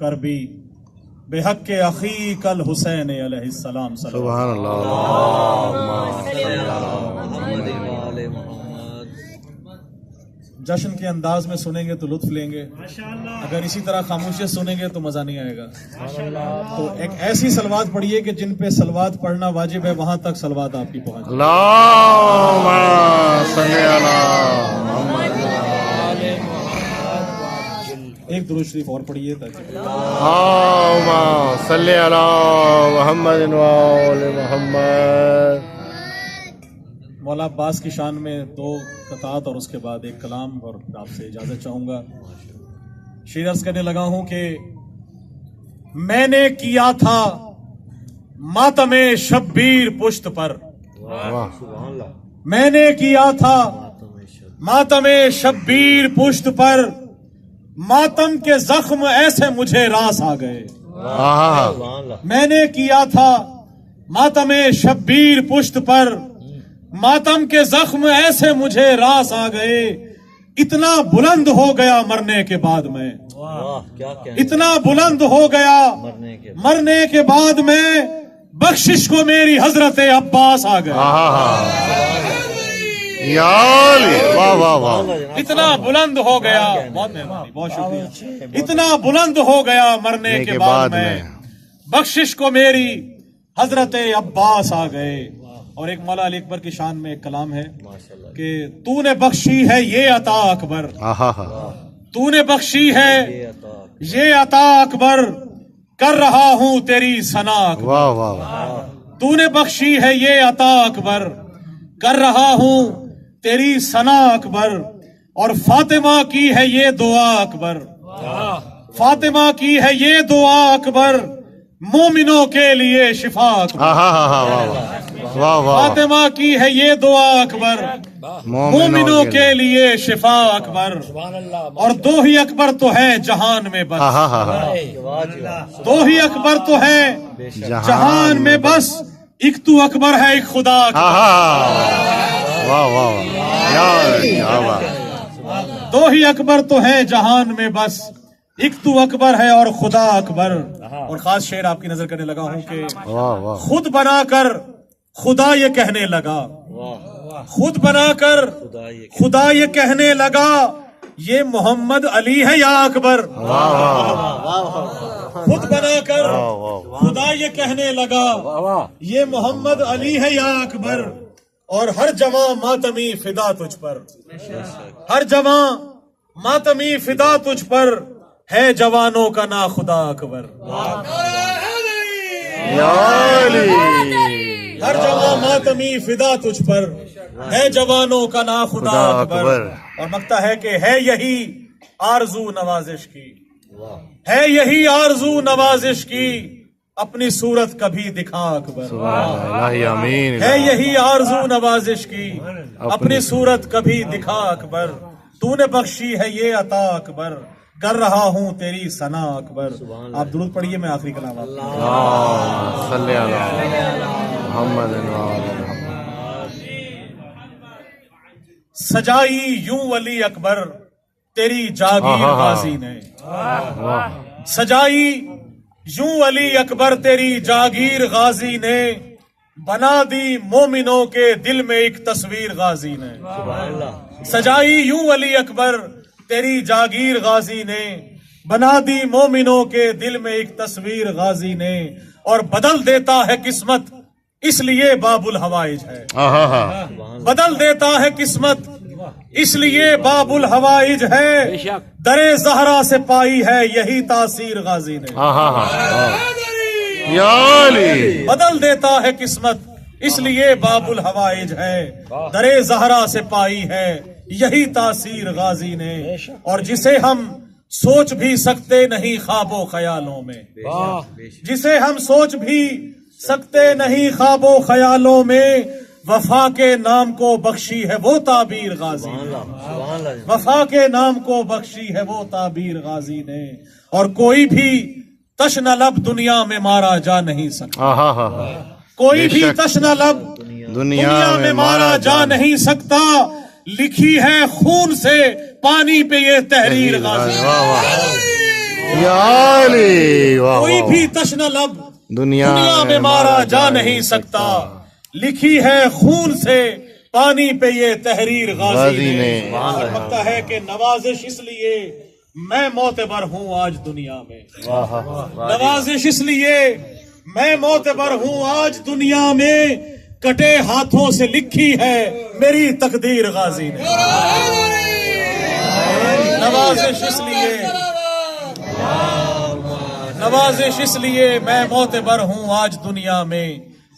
کر بھی بحق اخیک الحسین علیہ السلام سبحان اللہ جشن کے انداز میں سنیں گے تو لطف لیں گے، اگر اسی طرح خاموشی سنیں گے تو مزہ نہیں آئے گا. تو ایک ایسی صلوات پڑھیے کہ جن پہ صلوات پڑھنا واجب ہے وہاں تک صلوات آپ کی پہنچ. اللہم صلی علی محمد. ایک درود شریف اور پڑھیے تاکہ اللہم صلی علی محمد و آل محمد. مولا عباس کی شان میں 2 قطعات اور اس کے بعد ایک کلام، اور آپ سے اجازت چاہوں گا. شعر عرض کرنے لگا ہوں کہ میں نے کیا تھا ماتم شبیر پشت پر، میں نے کیا تھا ماتم شبیر پشت پر، ماتم کے زخم ایسے مجھے راس آ گئے. میں نے کیا تھا ماتم شبیر پشت پر، ماتم کے زخم ایسے مجھے راس آ گئے. اتنا بلند ہو گیا مرنے کے بعد میں، اتنا بلند ہو گیا مرنے کے بعد میں، بخشش کو میری حضرت عباس آ گئے. یا علی واہ واہ واہ. اتنا بلند ہو گیا، بہت مہربانی، بہت شکریہ. اتنا بلند ہو گیا مرنے کے بعد میں، بخشش کو میری حضرت عباس آ گئے. اور ایک مولا علی اکبر کی شان میں ایک کلام ہے کہ تو نے بخشی ہے یہ عطا اکبر، تو نے بخشی ہے یہ عطا اکبر، کر رہا ہوں تیری ثنا اکبر. واہ واہ واہ. تو نے بخشی ہے یہ عطا اکبر، کر رہا ہوں تیری ثنا اکبر. اور فاطمہ کی ہے یہ دعا اکبر، فاطمہ کی ہے یہ دعا اکبر، مومنوں کے لیے شفا اکبر. فاطمہ کی ہے یہ دعا اکبر، مومنوں کے لیے شفا اکبر. اور 2 ہی اکبر تو ہے جہان میں بس، 2 ہی اکبر تو ہے جہان میں بس، ایک تو اکبر ہے ایک خدا واہ واہ. 2 ہی اکبر تو ہے جہان میں بس، ایک تو اکبر ہے اور خدا اکبر. اور خاص شعر آپ کی نظر کرنے لگا ہوں کہ خود بنا کر خدا یہ کہنے لگا، خود بنا کر خدا یہ کہنے لگا، یہ محمد علی ہے یا اکبر. خود بنا کر خدا یہ کہنے لگا، یہ محمد علی ہے یا اکبر. اور ہر جواں ماتمی فدا تجھ پر، ہر جواں ماتمی فدا تجھ پر، ہے جوانوں کا نا خدا اکبر. ہر جواں ماتمی فدا تجھ پر، ہے جوانوں کا نا خدا اکبر. اور مکتا ہے کہ ہے یہی آرزو نوازش کی، ہے یہی آرزو نوازش کی، اپنی صورت کبھی دکھا اکبر. ہے یہی آرزو نوازش کی، اپنی صورت کبھی دکھا اکبر. تو نے بخشی ہے یہ عطا اکبر، کر رہا ہوں تیری ثنا اکبر. آپ درود پڑھیے، میں آخری کلام آپ صلی علی محمد. سجائی یوں ولی اکبر تیری جاگیر غازی نے، سجائی یوں ولی اکبر تیری جاگیر غازی نے، بنا دی مومنوں کے دل میں ایک تصویر غازی نے. سجائی یوں ولی اکبر تیری جاگیر غازی نے، بنا دی مومنوں کے دل میں ایک تصویر غازی نے. اور بدل دیتا ہے قسمت اس لیے باب الحوائج ہے، بدل دیتا ہے قسمت اس لیے باب الحوائج ہے، در زہرا سے پائی ہے یہی تاثیر غازی نے. بدل دیتا ہے قسمت اس لیے باب الحوائج ہے، در زہرا سے پائی ہے یہی تاثیر غازی نے. اور جسے ہم سوچ بھی سکتے نہیں خواب و خیالوں میں، جسے ہم سوچ بھی سکتے نہیں خواب و خیالوں میں، وفا کے نام کو بخشی ہے وہ تعبیر غازی نے، وفا کے نام کو بخشی ہے وہ تعبیر غازی نے. اور کوئی بھی تشنہ لب دنیا میں مارا جا نہیں سکتا، کوئی بھی تشنہ لب دنیا میں مارا جا نہیں سکتا، لکھی ہے خون سے پانی پہ یہ تحریر غازی. یا علی واہ کوئی واہ بھی تشنہ لب دنیا میں مارا جا نہیں سکتا، لکھی ہے خون سے پانی پہ یہ تحریر غازی نے۔ اور لگتا ہے کہ نوازش اس لیے میں معتبر ہوں آج دنیا میں، نوازش اس لیے میں معتبر ہوں آج دنیا میں، کٹے ہاتھوں سے لکھی ہے میری تقدیر غازی نے۔ نوازش اس لیے، نوازش اس لیے میں معتبر ہوں آج دنیا میں،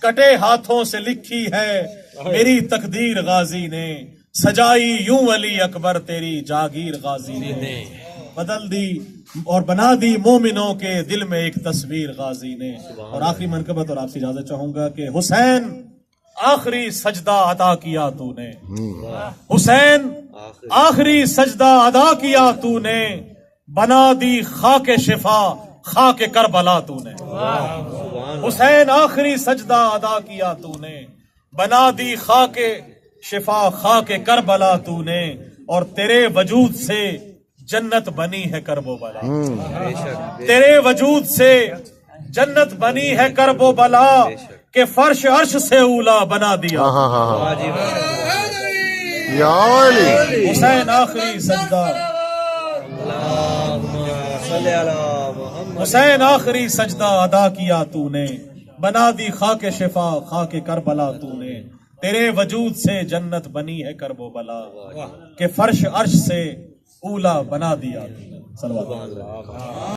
کٹے ہاتھوں سے لکھی ہے میری تقدیر غازی نے، سجائی یوں علی اکبر تیری جاگیر غازی نے، بدل دی اور بنا دی مومنوں کے دل میں ایک تصویر غازی نے۔ اور آخری منقبت اور آپ سے اجازت چاہوں گا کہ حسین آخری سجدہ ادا کیا تو نے، حسین آخری سجدہ ادا کیا تو نے، بنا دی خاک شفا خاک کربلا تو نے، حسین آخری سجدہ ادا کیا تو نے، بنا دی خاک شفا خاک کربلا تو نے، اور تیرے وجود سے جنت بنی ہے کرب و بلا، تیرے وجود سے جنت بنی ہے کرب و بلا، کہ فرش عرش سے اولا بنا دیا۔ یا علی حسین آخری سجدہ، حسین آخری سجدہ ادا کیا تو نے، بنا دی خاک شفا خاک کربلا تو نے، تیرے وجود سے جنت بنی ہے کرب و بلا، کہ فرش عرش سے اولا بنا دیا۔ صلوات